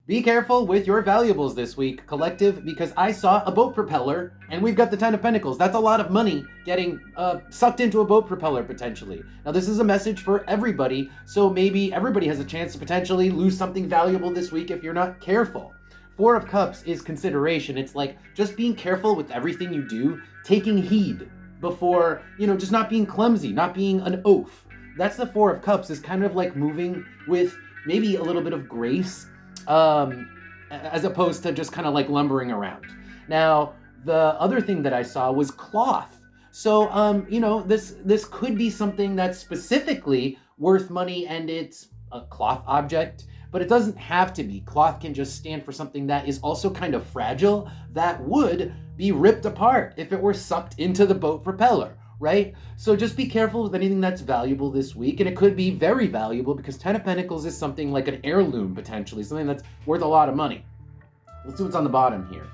Be careful with your valuables this week, collective, because I saw a boat propeller and we've got the 10 of Pentacles. That's a lot of money getting sucked into a boat propeller potentially. Now this is a message for everybody, so maybe everybody has a chance to potentially lose something valuable this week if you're not careful. Four of Cups is consideration. It's like just being careful with everything you do, taking heed before, just not being clumsy, not being an oaf. That's the Four of Cups, is kind of like moving with maybe a little bit of grace, as opposed to just kind of like lumbering around. Now, the other thing that I saw was cloth. So, this could be something that's specifically worth money and it's a cloth object, but it doesn't have to be. Cloth can just stand for something that is also kind of fragile, that would be ripped apart if it were sucked into the boat propeller, right? So just be careful with anything that's valuable this week, and it could be very valuable because 10 of Pentacles is something like an heirloom potentially, something that's worth a lot of money. Let's see what's on the bottom here.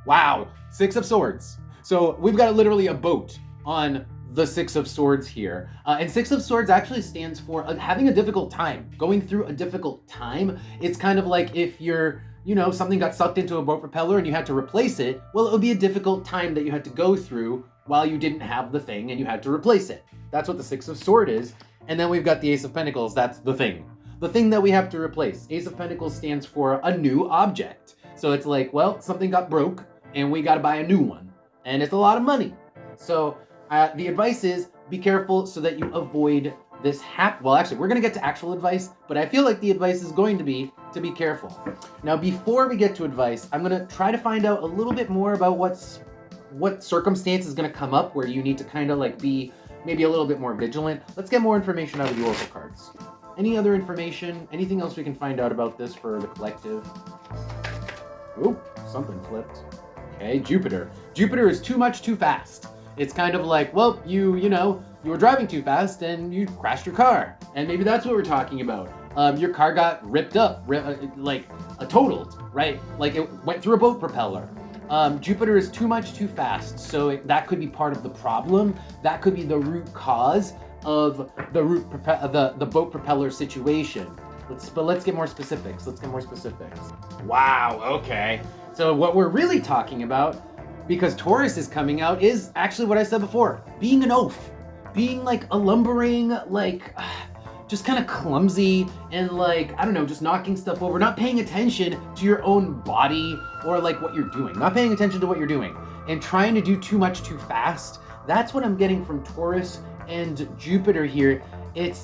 Wow, Six of Swords. So we've got literally a boat on the Six of Swords here. And Six of Swords actually stands for having a difficult time, going through a difficult time. It's kind of like if you're, something got sucked into a boat propeller and you had to replace it, well, it would be a difficult time that you had to go through while you didn't have the thing and you had to replace it. That's what the Six of Swords is. And then we've got the Ace of Pentacles. That's the thing that we have to replace. Ace of Pentacles stands for a new object. So it's like, well, something got broke and we got to buy a new one. And it's a lot of money. So the advice is be careful so that you avoid this well, actually, we're going to get to actual advice, but I feel like the advice is going to be careful. Now, before we get to advice, I'm going to try to find out a little bit more about what circumstance is going to come up where you need to kind of like be maybe a little bit more vigilant. Let's get more information out of the Oracle cards. Any other information? Anything else we can find out about this for the collective? Oop, something flipped. Okay, Jupiter. Jupiter is too much too fast. It's kind of like, well, you were driving too fast and you crashed your car. And maybe that's what we're talking about. Your car got ripped up, totaled, right? Like it went through a boat propeller. Jupiter is too much too fast, so that could be part of the problem. That could be the root cause of the boat propeller situation. Let's get more specifics. Wow, okay. So what we're really talking about, because Taurus is coming out, is actually what I said before, being an oaf, being like a lumbering, just kind of clumsy and just knocking stuff over, not paying attention to your own body or what you're doing, not paying attention to what you're doing and trying to do too much too fast. That's what I'm getting from Taurus and Jupiter here.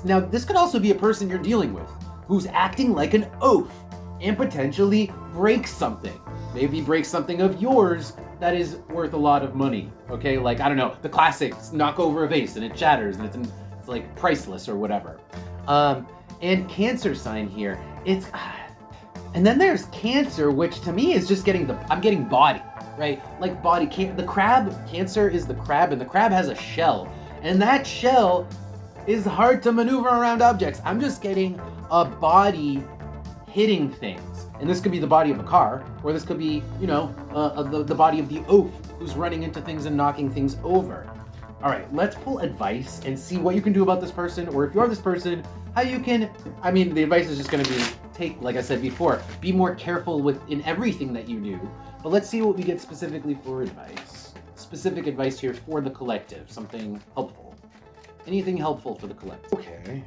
Now this could also be a person you're dealing with who's acting like an oaf and potentially breaks something. Maybe breaks something of yours that is worth a lot of money. Okay, the classics, knock over a vase and it shatters and it's priceless or whatever. And Cancer sign here, and then there's Cancer, which to me is just I'm getting body, right? Like body, the crab, Cancer is the crab, and the crab has a shell, and that shell is hard to maneuver around objects. I'm just getting a body hitting things, and this could be the body of a car, or this could be, the body of the oaf who's running into things and knocking things over. All right, let's pull advice and see what you can do about this person, or if you're this person, how you can, the advice is just going to be, like I said before, be more careful in everything that you do. But let's see what we get specifically for advice. Specific advice here for the collective, something helpful. Anything helpful for the collective. Okay.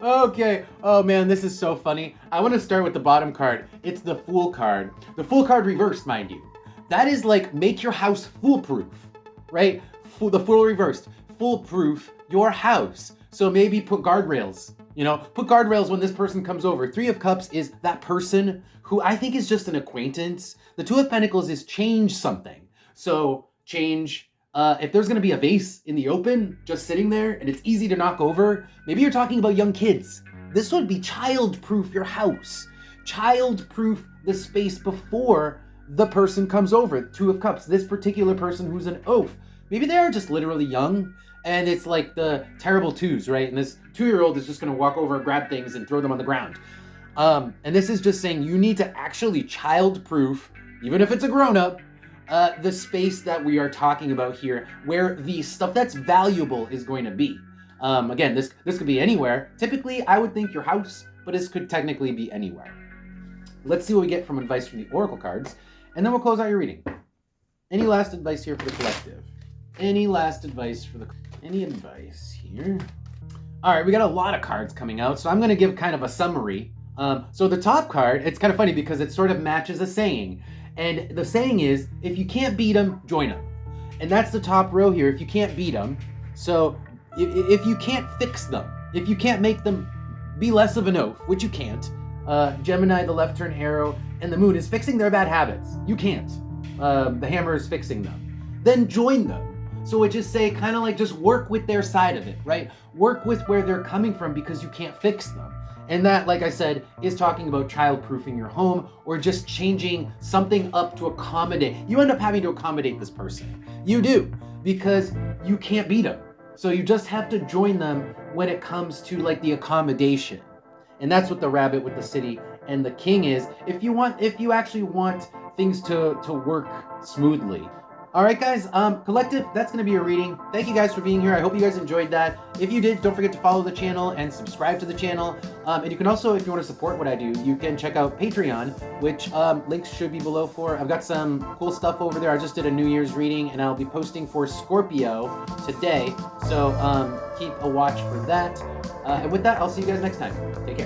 Okay. Oh man, this is so funny. I want to start with the bottom card. It's the Fool card. The Fool card reversed, mind you. That is make your house foolproof. Right? The Fool reversed. Foolproof your house. So maybe put guardrails. Put guardrails when this person comes over. Three of Cups is that person who I think is just an acquaintance. The Two of Pentacles is change something. So change, if there's going to be a vase in the open, just sitting there, and it's easy to knock over, maybe you're talking about young kids. This would be child-proof your house. Child-proof the space before the person comes over. Two of Cups, this particular person who's an oaf. Maybe they are just literally young, and it's like the terrible twos, right? And this 2-year-old is just going to walk over and grab things and throw them on the ground. And this is just saying you need to actually child-proof, even if it's a grown-up, the space that we are talking about here, where the stuff that's valuable is going to be. Again, this could be anywhere. Typically, I would think your house, but this could technically be anywhere. Let's see what we get from advice from the oracle cards, and then we'll close out your reading. Any last advice here for the collective? Any last advice for the... Any advice here? All right, we got a lot of cards coming out, so I'm going to give kind of a summary. So the top card, it's kind of funny because it sort of matches a saying. And the saying is, if you can't beat them, join them. And that's the top row here, if you can't beat them. So if you can't fix them, if you can't make them be less of an oaf, which you can't, Gemini, the left turn arrow, and the moon is fixing their bad habits. You can't. The hammer is fixing them. Then join them. So it just say kind of like just work with their side of it, right? Work with where they're coming from because you can't fix them. And that, like I said, is talking about child-proofing your home or just changing something up to accommodate. You end up having to accommodate this person. You do, because you can't beat them. So you just have to join them when it comes to like the accommodation. And that's what the rabbit with the city and the king is. If you actually want things to work smoothly. All right, guys, collective, that's going to be your reading. Thank you guys for being here. I hope you guys enjoyed that. If you did, don't forget to follow the channel and subscribe to the channel. And you can also, if you want to support what I do, you can check out Patreon, which links should be below for. I've got some cool stuff over there. I just did a New Year's reading, and I'll be posting for Scorpio today. So keep a watch for that. And with that, I'll see you guys next time. Take care.